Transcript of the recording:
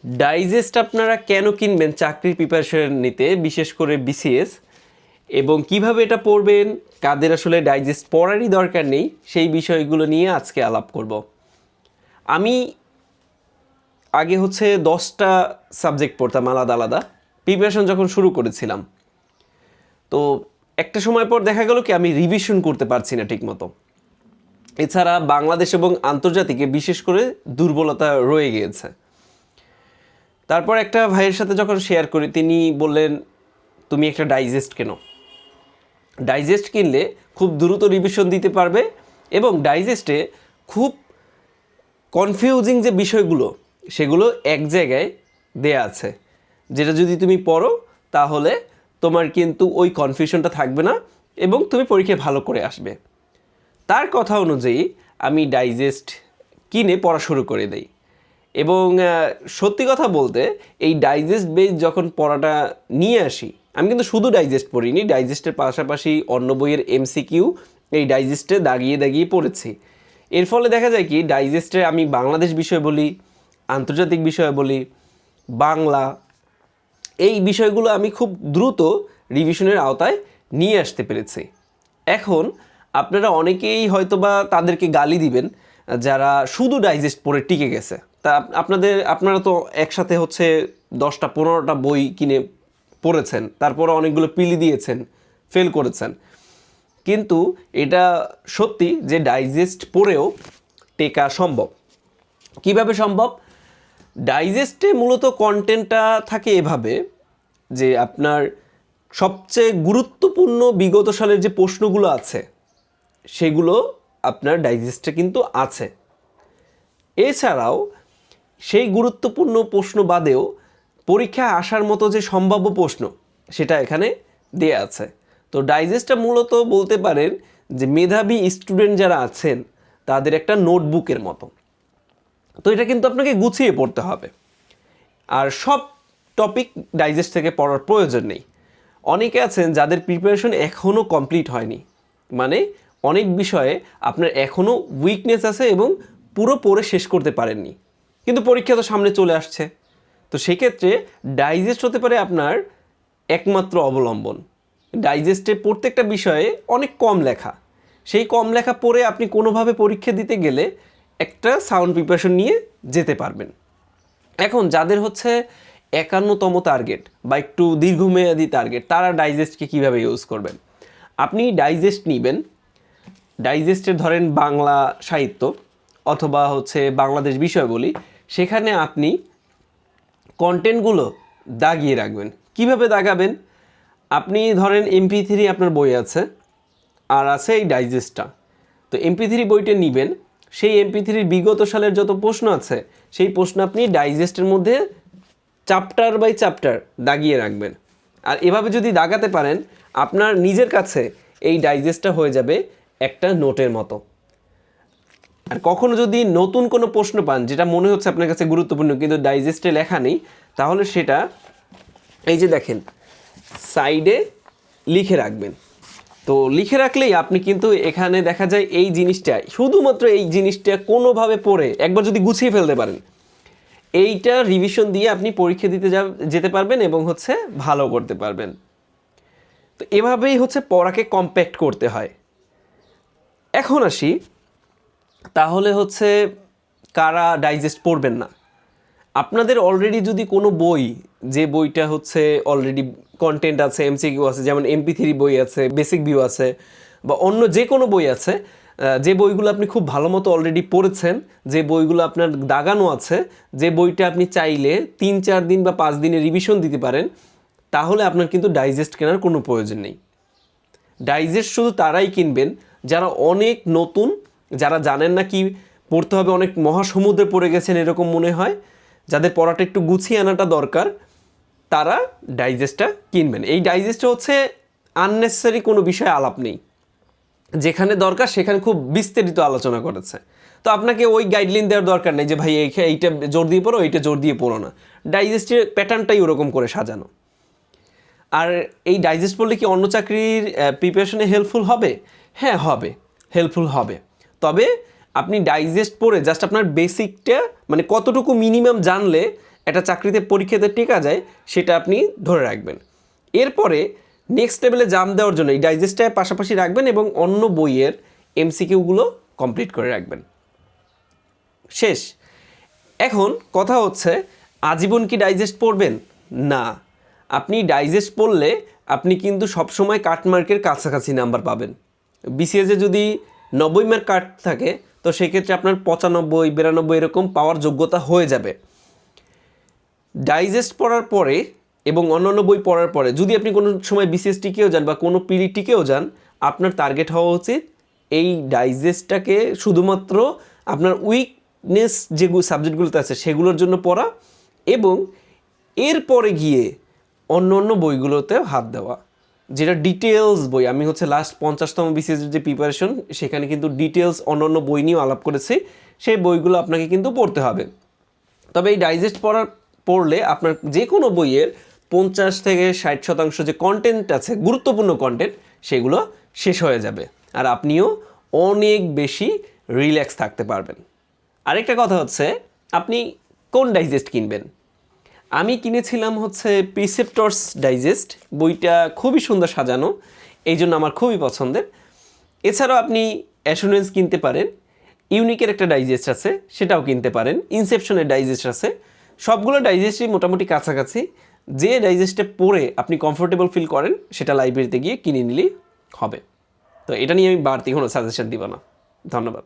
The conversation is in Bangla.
ডাইজেস্ট আপনারা কেন কিনবেন চাকরির প্রিপারেশন নিতে, বিশেষ করে বিসিএস, এবং কিভাবে এটা পড়বেন, কাদের আসলে ডাইজেস্ট পড়ারই দরকার নেই, সেই বিষয়গুলো নিয়ে আজকে আলাপ করব। আমি আগে 10টা সাবজেক্ট পড়তাম আলাদা আলাদা প্রিপারেশন যখন শুরু করেছিলাম। তো একটা সময় পর দেখা গেল কি আমি রিভিশন করতে পারছি না ঠিকমতো। এছাড়া বাংলাদেশ এবং আন্তর্জাতিকে বিশেষ করে দুর্বলতা রয়ে গিয়েছে। তারপর একটা ভাইয়ের সাথে যখন শেয়ার করি, তিনি বললেন তুমি একটা ডাইজেস্ট কেনো। ডাইজেস্ট কিনলে খুব দ্রুত রিভিশন দিতে পারবে এবং ডাইজেস্টে খুব কনফিউজিং যে বিষয়গুলো সেগুলো এক জায়গায় দেয়া আছে, যেটা যদি তুমি পড়ো তাহলে তোমার কিন্তু ওই কনফিউশনটা থাকবে না এবং তুমি পরীক্ষায় ভালো করে আসবে। তার কথা অনুযায়ী আমি ডাইজেস্ট কিনে পড়া শুরু করে দেই এবং সত্যি কথা বলতে এই ডাইজেস্ট বেস যখন পড়াটা নিয়ে আসি, আমি কিন্তু শুধু ডাইজেস্ট পড়িনি, ডাইজেস্টের পাশাপাশি অন্য বইয়ের এমসিকিউ এই ডাইজেস্টে দাগিয়ে দাগিয়ে পড়েছি। এর ফলে দেখা যায় কি ডাইজেস্টে আমি বাংলাদেশ বিষয় বলি, আন্তর্জাতিক বিষয় বলি, বাংলা, এই বিষয়গুলো আমি খুব দ্রুত রিভিশনের আওতায় নিয়ে আসতে পেরেছি। এখন আপনারা অনেকেই হয়তোবা তাদেরকে গালি দিবেন যারা শুধু ডাইজেস্ট পড়ে টিকে গেছে। তা আপনারা তো একসাথে 10টা 15টা বই কিনে পড়েছেন, তারপরে অনেকগুলো পিলি দিয়েছেন, ফেল করেছেন, কিন্তু এটা সত্যি যে ডাইজেস্ট পড়েও টেকা সম্ভব। কিভাবে সম্ভব? ডাইজেস্টে মূলত কন্টেন্টটা থাকে এভাবে যে আপনার সবচেয়ে গুরুত্বপূর্ণ বিগত সালের যে প্রশ্নগুলো আছে সেগুলো আপনার ডাইজেস্টে কিন্তু আছে। এছাড়াও সেই গুরুত্বপূর্ণ প্রশ্ন বাদেও পরীক্ষায় আসার মতো যে সম্ভাব্য প্রশ্ন সেটা এখানে দেয়া আছে। তো ডাইজেস্টটা মূলত বলতে পারেন যে মেধাবী স্টুডেন্ট যারা আছেন তাদের একটা নোটবুকের মতো। তো এটা কিন্তু আপনাকে গুছিয়ে পড়তে হবে, আর সব টপিক ডাইজেস্ট থেকে পড়ার প্রয়োজন নেই। অনেকে আছেন যাদের প্রিপারেশন এখনও কমপ্লিট হয়নি, মানে অনেক বিষয়ে আপনার এখনও উইকনেস আছে এবং পুরো পড়ে শেষ করতে পারেননি, কিন্তু পরীক্ষা তো সামনে চলে আসছে। তো সেক্ষেত্রে ডাইজেস্ট হতে পারে আপনার একমাত্র অবলম্বন। ডাইজেস্টে প্রত্যেকটা বিষয়ে অনেক কম লেখা, সেই কম লেখা পড়ে আপনি কোনোভাবে পরীক্ষা দিতে গেলে একটা সাউন্ড প্রিপারেশন নিয়ে যেতে পারবেন। এখন যাদের 51তম টার্গেট বা একটু দীর্ঘমেয়াদী টার্গেট, তারা ডাইজেস্টকে কীভাবে ইউজ করবেন? আপনি ডাইজেস্ট নেবেন, ডাইজেস্টের ধরেন বাংলা সাহিত্য অথবা বাংলাদেশ বিষয়বলি, সেখানে আপনি কন্টেন্টগুলো দাগিয়ে রাখবেন। কিভাবে দাগাবেন? আপনি ধরেন MP3 আপনার বই আছে আর আছে এই ডাইজেস্টটা, তো MP3 বইটা নেবেন, সেই MP3 বিগত সালের যত প্রশ্ন আছে সেই প্রশ্ন আপনি ডাইজেস্টের মধ্যে চ্যাপ্টার বাই চ্যাপ্টার দাগিয়ে রাখবেন। আর এভাবে যদি দাগাতে পারেন আপনার নিজের কাছে এই ডাইজেস্টটা হয়ে যাবে একটা নোটের মতো। আর কখনো যদি নতুন কোনো প্রশ্ন পান যেটা মনে হচ্ছে আপনার কাছে গুরুত্বপূর্ণ কিন্তু ডাইজেস্টে লেখা নেই, তাহলে সেটা এই যে দেখেন সাইডে লিখে রাখবেন। তো লিখে রাখলেই আপনি কিন্তু এখানে দেখা যায় এই জিনিসটা, শুধুমাত্র এই জিনিসটা কোনোভাবে পড়ে একবার যদি গুছিয়ে ফেলতে পারেন, এইটা রিভিশন দিয়ে আপনি পরীক্ষা দিতে যেতে পারবেন এবং ভালো করতে পারবেন। তো এভাবেই পড়াকে কম্প্যাক্ট করতে হয়। এখন আসি তাহলে কারা ডাইজেস্ট পড়বেন না। আপনাদের অলরেডি যদি কোনো বই, যে বইটা অলরেডি কন্টেন্ট আছে, MCQ আছে, যেমন MP3 বই আছে, বেসিক ভিউ আছে, বা অন্য যে কোনো বই আছে, যে বইগুলো আপনি খুব ভালো মতো অলরেডি পড়েছেন, যে বইগুলো আপনার দাগানো আছে, যে বইটা আপনি চাইলে 3-4 দিন বা 5 দিনে রিভিশন দিতে পারেন, তাহলে আপনার কিন্তু ডাইজেস্ট কেনার কোনো প্রয়োজন নেই। ডাইজেস্ট শুধু তারাই কিনবেন যারা অনেক নতুন, যারা জানেন না কি পড়তে হবে, অনেক মহাসমুদ্রে পড়ে গেছেন এরকম মনে হয়, যাদের পড়াটা একটু গুছিয়ে আনাটা দরকার, তারা ডাইজেস্টটা কিনবেন। এই ডাইজেস্টটা আননেসেসারি কোনো বিষয়ে আলাপ নেই, যেখানে দরকার সেখানে খুব বিস্তারিত আলোচনা করেছে। তো আপনাকে ওই গাইডলাইন দেওয়ার দরকার নেই যে ভাই এইটা জোর দিয়ে পড়ো, এইটা জোর দিয়ে পড়ো না। ডাইজেস্টের প্যাটার্নটাই ওরকম করে সাজানো। আর এই ডাইজেস্ট পড়লে কি অন্য চাকরির প্রিপারেশনে হেল্পফুল হবে? হ্যাঁ হবে, হেল্পফুল হবে। তবে আপনি ডাইজেস্ট পড়ে জাস্ট আপনার বেসিকটা, মানে কতটুকু মিনিমাম জানলে একটা চাকরিতে পরীক্ষাতে টেকা যায় সেটা আপনি ধরে রাখবেন। এরপরে নেক্সট লেভেলে জাম্প দেওয়ার জন্য এই ডাইজেস্টটা পাশাপাশি রাখবেন এবং অন্য বইয়ের এমসিকিউগুলো কমপ্লিট করে রাখবেন। শেষ। এখন কথা হচ্ছে আজীবন কি ডাইজেস্ট পড়বেন? না, আপনি ডাইজেস্ট পড়লে আপনি কিন্তু সবসময় কাটমার্কের কাছাকাছি নাম্বার পাবেন। বিসিএসে যদি 90 মার্ক কাট থাকে তো সেক্ষেত্রে আপনার 95, 92 এরকম পাওয়ার যোগ্যতা হয়ে যাবে। ডাইজেস্ট পড়ার পরে এবং অন্যান্য বই পড়ার পরে যদি আপনি কোনো সময় বিসিএস টিকেও যান বা কোনো পিডি টিকেও যান, আপনার টার্গেট হওয়া উচিত এই ডাইজেস্টটাকে শুধুমাত্র আপনার উইকনেস যে সাবজেক্টগুলোতে আছে সেগুলোর জন্য পড়া এবং এরপরে গিয়ে অন্য অন্য বইগুলোতেও হাত দেওয়া, যেটা ডিটেলস বই। আমি হচ্ছে লাস্ট 50তম বিসিএসের যে প্রিপারেশন সেখানে কিন্তু ডিটেলস অন্য অন্য বই নিয়েও আলাপ করেছি, সেই বইগুলো আপনাকে কিন্তু পড়তে হবে। তবে এই ডাইজেস্ট পড়লে আপনার যে কোনো বইয়ের 50 থেকে 60% যে কন্টেন্ট আছে, গুরুত্বপূর্ণ কন্টেন্ট, সেগুলো শেষ হয়ে যাবে আর আপনিও অনেক বেশি রিল্যাক্স থাকতে পারবেন। আরেকটা কথা হচ্ছে আপনি কোন ডাইজেস্ট কিনবেন। আমি কিনেছিলাম হচ্ছে প্রিসেপ্টরস ডাইজেস্ট, বইটা খুবই সুন্দর সাজানো, এই জন্য আমার খুবই পছন্দের। এছাড়াও আপনি অ্যাসুরেন্স কিনতে পারেন, ইউনিকের একটা ডাইজেস্ট আছে সেটাও কিনতে পারেন, ইনসেপশনের ডাইজেস্ট আছে। সবগুলো ডাইজেস্টই মোটামুটি কাছাকাছি। যে ডাইজেস্টে পড়ে আপনি কমফোর্টেবল ফিল করেন সেটা লাইব্রেরিতে গিয়ে কিনে নিলেই হবে। তো এটা নিয়ে আমি বাড়তি কোনো সাজেশন দিব না। ধন্যবাদ।